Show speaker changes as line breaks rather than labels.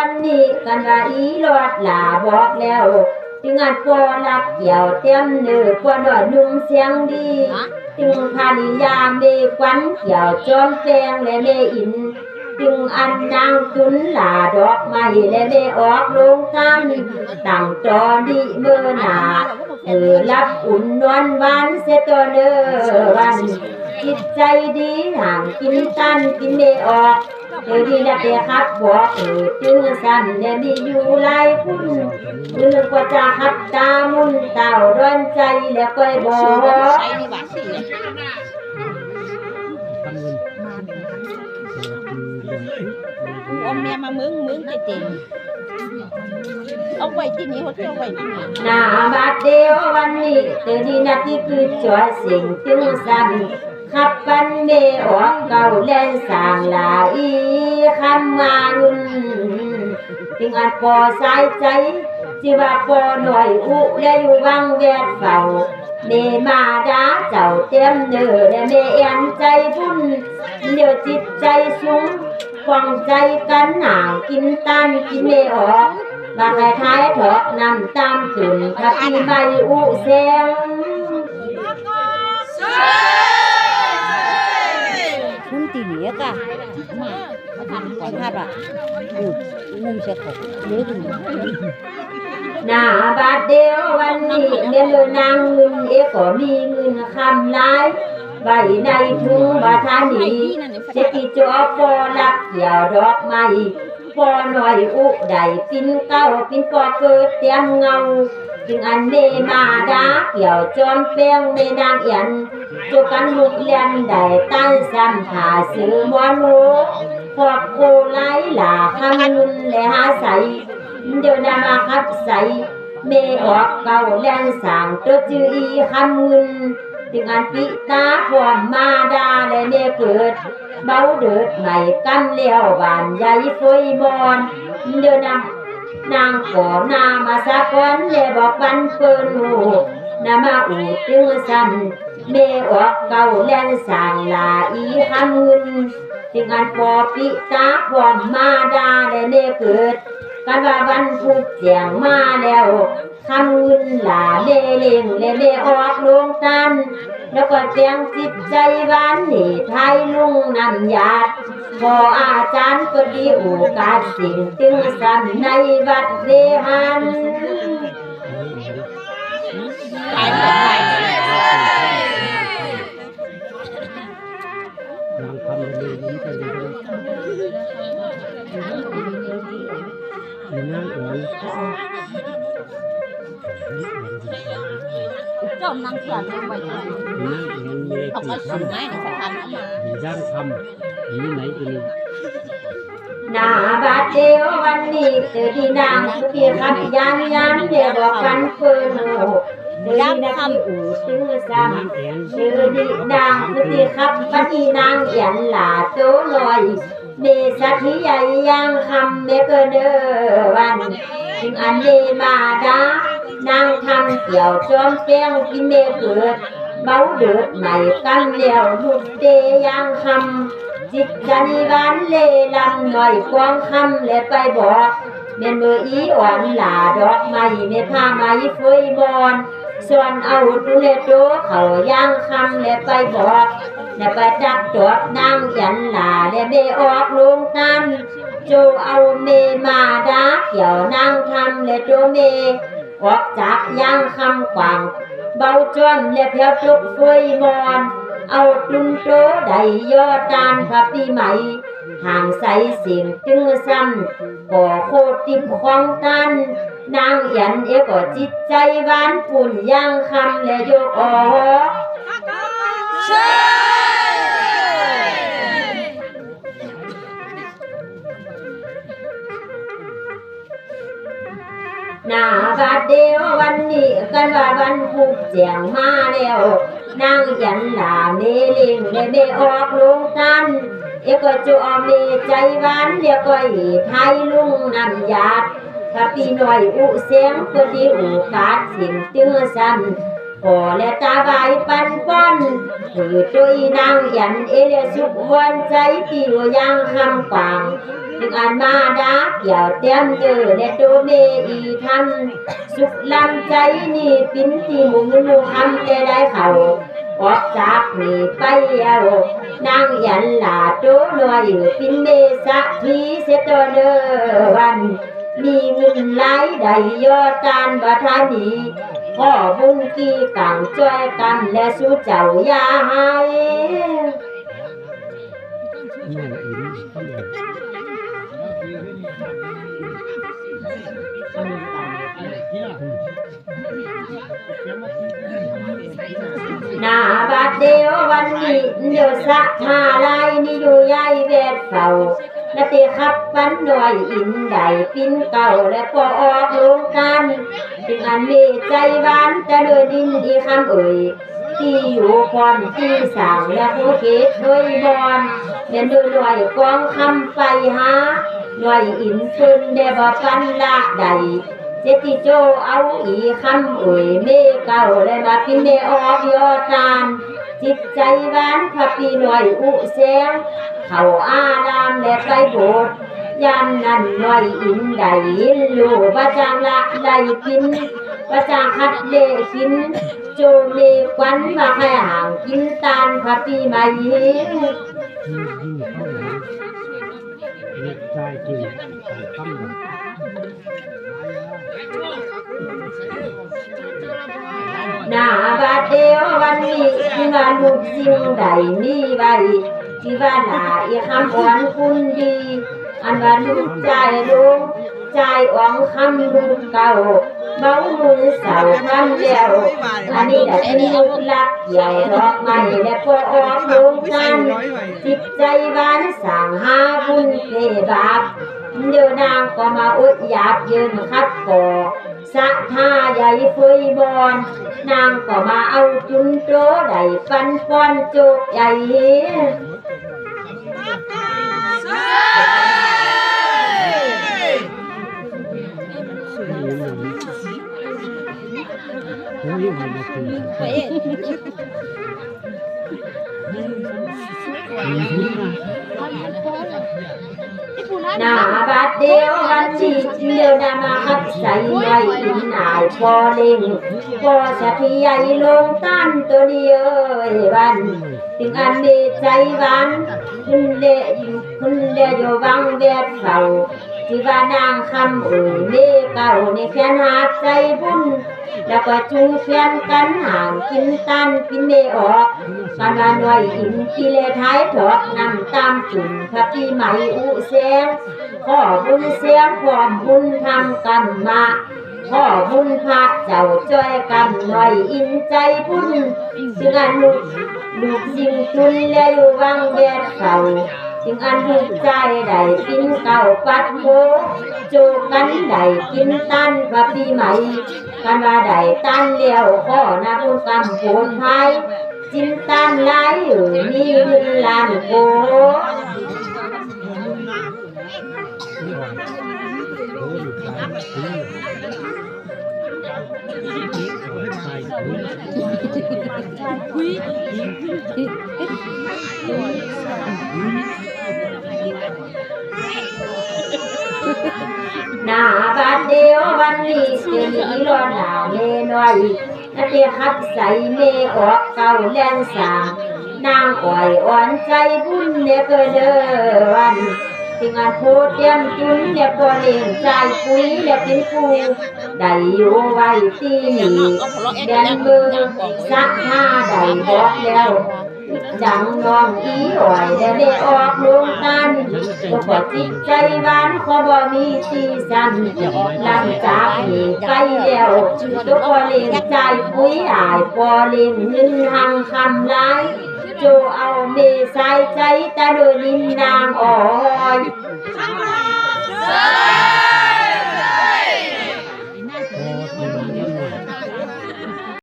วันนี้กันว่าอีรอดหลาบอกแล้วถึงงานปอลักเกี่ยวเต็มเนื้อปอหน่อยนุ่งเสียงดีถึงพานิยาเมควันเกี่ยวจอมแปงและเมอินถึงอันนางจุนหลาดอกไม้และเมออกลงกันตั้งจอดีเมื่อหนารับอุ่นนวลวันเสตัวเนื้อวันจิตใจดีห่างกินตันกินเมออกดีนะเด็กครับบอกจึงสั่นเนี่ยมีอยู่หลายคุณนึกว่าจะขับตามุนเต่าร้อนใจแล้วก็บอก
เอาเมียมามึงเจ๋งเอาไว้ที่นี้เขาเอาไว้ที่นี่
หน้าบาดเดียววันนี้ดีนะที่คือจอยสิ่งจึงสั่นขับปันเมออกเก่าแล่นสางลาอีคำมาเงินถึงอันพอสายใจจิว่าพอหน่อยอุและอยู่วังแวดเฝ้าเมมาดาเจ้าเต็มเนื้อและเมเอ็นใจบุญเดี๋ยวจิตใจสูงฟังใจกันหนาวกินตันกินเมออกบางท้ายถอกนำตามจุนขับอีใบอุเสียง
คุณตีเหนียกะมาทำก่อนภาพอ่ะงุ่มเสียของเยอะจริง
หน้าบาดเดียววันนี้เดินนางเงินก็มีเงินคำร้ายใบในถุงบาทานีเจ็กิจอปอลักเกี่ยวดอกไม้ปอหน่อยอุใดปิ้นเก้าปิ้นปอเกิดเตรียมเงาจึงอันเมมาดาเกี่ยวจอมเปียงเมนางเอียนจุกันลุกเลียนได้ตั้งซ้ำหาซื้อมอนูพอโคไล่หล่าคำนุนและหาใสเดี๋ยวนามาขับใสเมออกเก่าแรงสั่งตัวจืออีคำเงินถึงอันปิตาความมาดาและเมเกิดเบาเดือดใหม่กันเลี้ยวหวานใหญ่ฟอยบอนเดี๋ยวนางก่อนามาสะก้อนและบอกบันเปินหูนามาอูดตึงซ้ำเมออกเก่าแรงสั่งลาอีคำเงินถึงอันพอปิตาความมาดาและเมเกิดกันว่าวันพุธเสียงมาแล้วคำเงินหลาเล่เล่งเล่เล่ออกลงกันแล้วก็เสียงจิตใจบ้านนี่ไทยลุงนำญาติพออาจารย์ก็ดีโอกาสสิ่งตึงสันในวัดเรหัน
เจ้านางเขียนลงไปเขาก็สุ่มให้ในสถานมา
ย่างทำอยู่ไหนกัน
หน้าบาดเดียววันนี้ดีนางเกี่ยวกับยันเดี๋ยวบอกกันเปิดย่างทำอู่ซื้อซ้ำดีนางเกี่ยวกับวันนี้นางเอียนหลาโตลอยเมสัทใหญ่ย่างคำเมกเดอวันถึงอันเมมาดานางทำเกี่ยวจอมแป้งกินเมเกิดเบาเดือดใหม่กันเลี้ยวหุบเตย่างคำจิตจันบานเล่ลำหน่อยกวางคำและไปบอกเมนมืออีอ่อนหลาดอกไม้เมผ้าไหมฟอยบอนส่วนเอาตุเลโตเขาย่างคำและไปบอกและไปจักจอดนางยันหลาและเมออกลงตันโจเอาเมมาดาเกี่ยวนางทำและโจเมออกจากย่างคำกวางเบาจวนและเพียวทุกฟอยบอนเอาตุนโตได้ยอดานพระปีใหม่ห่างใสเสียงจึงซ้ำก่อโคติบของตันนางยันก็จิตใจหวานปุ่นย่างคำและโยกออกหน้าบาดเดียววันนี้กันว่าวันพุธเจียงมาแล้วนางยันหลาเมลิงและเมออกลงตันก็จะเอาเมใจหวานเรียกว่าไทยลุงนำญาติถ้าปีหน่อยอุเสียงก็ดีโอกาสสิ่งตึงซ้ำพอและตาใบปันป้อน ถือตัวนางยันเอเลียสุกวันใจติวยังคำกวางถึงอันมาดาเกี่ยวเต็มเจอและตัวเมอีทันสุขลังใจนี่ปิ้นที่มุงนูคำจะได้เขาออกจากนี่ไปเอานางยันหลาตัวหน่อยปิ้นเมสักทีเสตเนอวันมีเงินไหลได้ยอดการบัทานีพ่อบุญกีกังช่วยกันและสู้เจ้ายาให้
แม่อินก็เลย
นาบาดเดียววันนี้เดี๋ยวสักมาลายนี่อยู่ใหญ่เวทเฝ้าและเตะขับปันหน่อยอินใดปิ้นเก่าและพอออกลงกันถึงอันมีใจหวานจะเดินดินอีคำเอ่ยที่อยู่พร้อมที่สั่งและผู้เกตด้วยบอนเดินดูหน่อยกองคำไปหาหน่อยอินขึ้นได้บ่ปันละใดเจติโจเอาอีคำเอ่ยเมเก่าและมาพินเมออกยอดานจิตใจหวานพระปีหน่อยอุแสงเขาอาดามและไปโบสถ์ยามนั้นหน่อยอินได้ยินลูกประจางละได้กินประจางคัดเล่กินโจเมควันมาให้ห่างกินตานพระปีใหม่
ยิ่งเข้าหลังเล็กใจจริงตั้งแบบ
หน้าบาดเดียววันนี้ที่ว่าลูกสิ่งใดนี่ไว้ที่ว่าหน้าอีคำอ่อนคุณดีอันว่าลูกใจลุงใจอ่องคำลูกเก่าเมามือเสากันแล้วอันนี้ได้ลูกลักใหญ่ดอกไม้และพอออกลงกันจิตใจหวานสั่งหาบุญเกบาปเดี๋ยวนางก็มาอุดหยาบยืนคัดคอสะท่าใหญ่เฟยบอนนางก็มาเอาจุนโตได้ปันปอนโจกใหญ่หน้าบาดเดียววันที่เดียวนามาคัดใส่ไว้อินอายพอเล่งพอสะพี่ใหญ่ลงตั้นตัวเดียววันถึงอันมีใจหวานคุณเล่อยู่วังเวียดเฝ้าที่ว่านางคำเอ่ยเมเก่าในแค่หาใจบุญแล้วก็จูเพียนกันห่างกินตันกินเมออกกันว่าหน่วยอินที่เลท้ายถอดนำตามจุนพระปีใหม่อุเสียงข้อบุญเสียงความบุญทำกรรมมาข้อบุญพระเจ้าจ้อยกรรมหน่วยอินใจบุญจึงอันลูกสิ่งจุนและอยู่วังเวียดเก่าจึงอันลูกใจได้กินเก่าปัดโบโจกันได้กินตันพระปีใหม่กันว่าได้ตันเดียวข้อนาบุญกรรมโผลไทยจินตันไหลมีเงินล้านโกหน้าบาดเดียววันนี้เป็นอีรอหน้าเมน้อยนาเตียขัดใส่เมออกเก่าแลนสางนางอ่อยอ่อนใจบุญเนเกเดอวันถึงอันโพเตียมจุนเนปอเลี้ยงใจปุ้ยเนเป็นผู้ได้อยู่ไว้ที่นี่แดนเมืองสักห้าได้บอกแล้วจังน้องอีอ่อยได้ได้ออกลงกันก็พอจิตใจหวานขอบ่มีสีสันหลังจากนี้ไปแล้วตัวพอเลี้ยงใจปุ้ยอายพอเลี้ยงเงินหังคำร้ายโจเอาเมสายใจตาโดยนินนางอ่อย